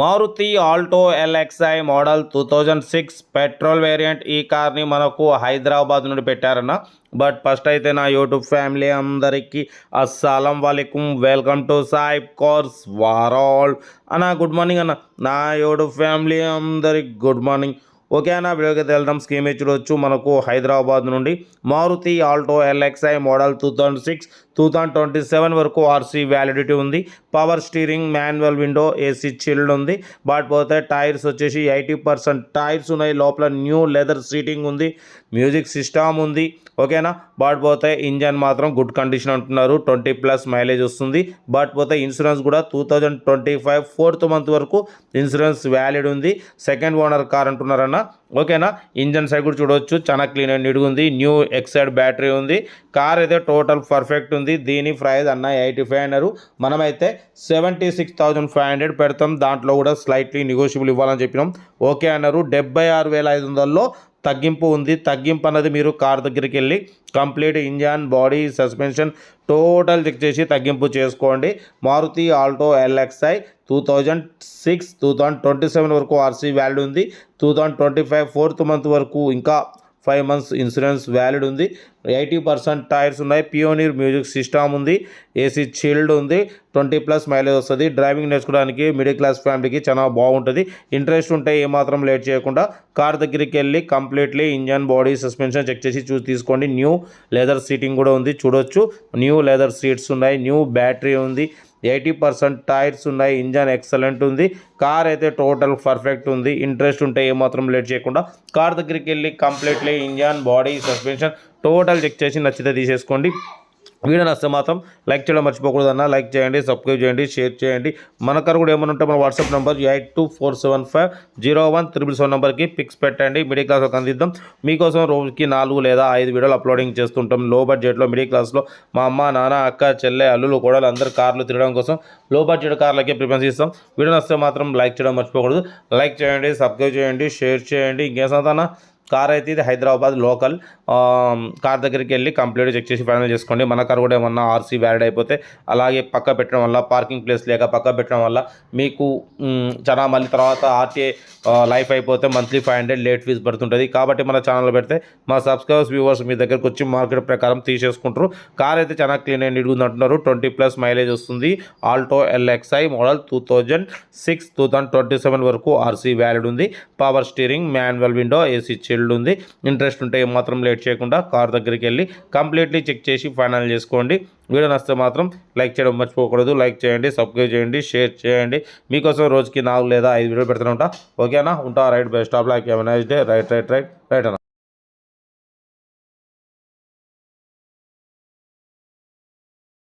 Maruti Alto LXI model 2006 petrol variant. ఈ కార్ని మనకు హైదరాబాద్ నుండి పెట్టారన్న. బట్ ఫస్ట్ అయితే నా యూట్యూబ్ ఫ్యామిలీ అందరికీ అస్సలం వాలేకుమ్, వెల్కమ్ టు సాయిబ్ కార్స్ వరల్డ్ అన్న. గుడ్ మార్నింగ్ అన్న. నా యూట్యూబ్ ఫ్యామిలీ అందరికి గుడ్ మార్నింగ్. ఓకే అన్న, వీడియోకి వెళ్దాం. స్కీమ్ చూడొచ్చు. మనకు హైదరాబాద్ నుండి మారుతి ఆల్టో ఎల్ఎక్స్ఐ మోడల్ 2006 2027 వరకు ఆర్సీ వ్యాలిడిటీ ఉంది. Power steering, manual window, AC chilled ఉంది. బట్ పోతే టైర్స్ వచ్చేసి 80% టైర్స్ ఉన్నాయి. లోపల న్యూ లెదర్ సీటింగ్ ఉంది. మ్యూజిక్ సిస్టమ్ ఉంది. ఓకేనా. బట్ పోతే ఇంజన్ మాత్రం గుడ్ కండిషన్ అంటున్నారు. 20+ మైలేజ్ వస్తుంది. బట్ పోతే ఇన్సూరెన్స్ కూడా 2025 4th మంత్ వరకు ఇన్సూరెన్స్ వ్యాలిడ్ ఉంది. సెకండ్ ఓనర్ కార్ అంటున్నారన్న. ఓకేనా. ఇంజన్ సైడ్ కూడా చూడవచ్చు, చాలా క్లీన్ అండ్ నీట్గా ఉంది. న్యూ ఎక్సైడ్ బ్యాటరీ ఉంది. కార్ అయితే టోటల్ పర్ఫెక్ట్ ఉంది. దీని ప్రైస్ అన్న 85 అన్నారు. మనమైతే 76,500 పెడతాం. దాంట్లో కూడా స్లైట్లీ నెగోషియబుల్ ఇవ్వాలని చెప్పినాం. ఓకే అన్నారు. 76,500లో తగ్గింపు ఉంది. తగ్గింపు అన్నది మీరు కార్ దగ్గరికి వెళ్ళి complete engine, body, suspension total check చేసి తగ్గింపు చేసుకోండి. మారుతి ఆల్టో ఎల్ఎక్స్ఐ 2006 2027 వరకు ఆర్సీ వ్యాలిడ్ ఉంది. 2025 4th మంత్ వరకు ఇంకా 5 months ఇన్సూరెన్స్ వ్యాలిడ్ ఉంది. 80% టైర్స్ ఉన్నాయి. పియోనీర్ మ్యూజిక్ సిస్టమ్ ఉంది. ఏసీ చిల్డ్ ఉంది. 20+ మైలేజ్ వస్తుంది. డ్రైవింగ్ నేర్చుకోవడానికి మిడిల్ క్లాస్ ఫ్యామిలీకి చాలా బాగుంటుంది. ఇంట్రెస్ట్ ఉంటే ఏమాత్రం లేట్ చేయకుండా కార్ దగ్గరికి వెళ్ళి completely engine, body, suspension check చేసి తీసుకోండి. న్యూ లెదర్ సీటింగ్ కూడా ఉంది చూడొచ్చు. న్యూ లెదర్ సీట్స్ ఉన్నాయి. న్యూ బ్యాటరీ ఉంది. 80% టైర్స్ ఉన్నాయి. ఇంజన్ ఎక్సలెంట్ ఉంది. కార్ అయితే టోటల్ పర్ఫెక్ట్ ఉంది. ఇంట్రెస్ట్ ఉంటే ఏమాత్రం లేట్ చేయకుండా కార్ దగ్గరికి వెళ్ళి completely engine, body, suspension total check చేసి నచ్చితే తీసేసుకోండి. వీడియో నచ్చితే మాత్రం లైక్ చేయడం మర్చిపోకూడదు అన్న. లైక్ చేయండి, సబ్స్క్రైబ్ చేయండి, షేర్ చేయండి. మన కార్ కూడా ఏమైనా ఉంటే మన వాట్సాప్ నెంబర్ 8247501777 నెంబర్కి పిక్స్ పెట్టండి. మిడిల్ క్లాస్లో అందిద్దాం. మీకోసం రోజుకి 4 లేదా 5 వీడియోలు అప్లోడింగ్ చేస్తుంటాం. లో బడ్జెట్లో మిడిల్ క్లాస్లో మా అమ్మ, నాన్న, అక్క, చెల్లె, అల్లులు కూడా అందరు కార్లు తిరగడం కోసం లో బడ్జెట్ కార్లకే ప్రిఫరెన్స్ ఇస్తాం. వీడియో నచ్చితే మాత్రం లైక్ చేయడం మర్చిపోకూడదు. లైక్ చేయండి, సబ్స్క్రైబ్ చేయండి, షేర్ చేయండి. ఇంకేం సంతానా కార్ అయితే ఇది హైదరాబాద్ లోకల్. కార్ దగ్గరికి వెళ్ళి కంప్లీట్ చెక్ చేసి ఫైనల్ చేసుకోండి. మన కార్ కూడా ఏమన్నా ఆర్సీ వ్యాలిడ్ అయిపోతే అలాగే పక్క పెట్టడం వల్ల, పార్కింగ్ ప్లేస్ లేక పక్క పెట్టడం వల్ల మీకు చాలా మళ్ళీ తర్వాత ఆర్టీఏ లైఫ్ అయిపోతే మంత్లీ 500 లేట్ ఫీజు పడుతుంటుంది. కాబట్టి మన ఛానల్లో పెడితే మా సబ్స్క్రైబర్స్, వ్యూవర్స్ మీ దగ్గరకు వచ్చి మార్కెట్ ప్రకారం తీసేసుకుంటారు. కార్ అయితే చాలా క్లీన్ అండ్ నీట్గా ఉంది అంటున్నారు. 20+ మైలేజ్ వస్తుంది. ఆల్టో ఎల్ఎక్స్ఐ మోడల్ 2006 2027 వరకు ఆర్సీ వ్యాలిడ్ ఉంది. Power steering, manual window, AC chilled ఉంది. ఇంట్రెస్ట్ ఉంటే ఏమాత్రం లేట్ చేయకుండా కార్ దగ్గరికి వెళ్ళి కంప్లీట్లీ చెక్ చేసి ఫైనల్ చేసుకోండి. వీడియో నచ్చితే మాత్రం లైక్ చేయడం మర్చిపోకూడదు. లైక్ చేయండి, సబ్స్క్రైబ్ చేయండి, షేర్ చేయండి. మీకోసం రోజుకి 4 లేదా 5 వీడియోలు పెడుతూనే ఉంటా. ఓకేనా. ఉంటా. Right, best of like. Have a nice day. Right అన్న.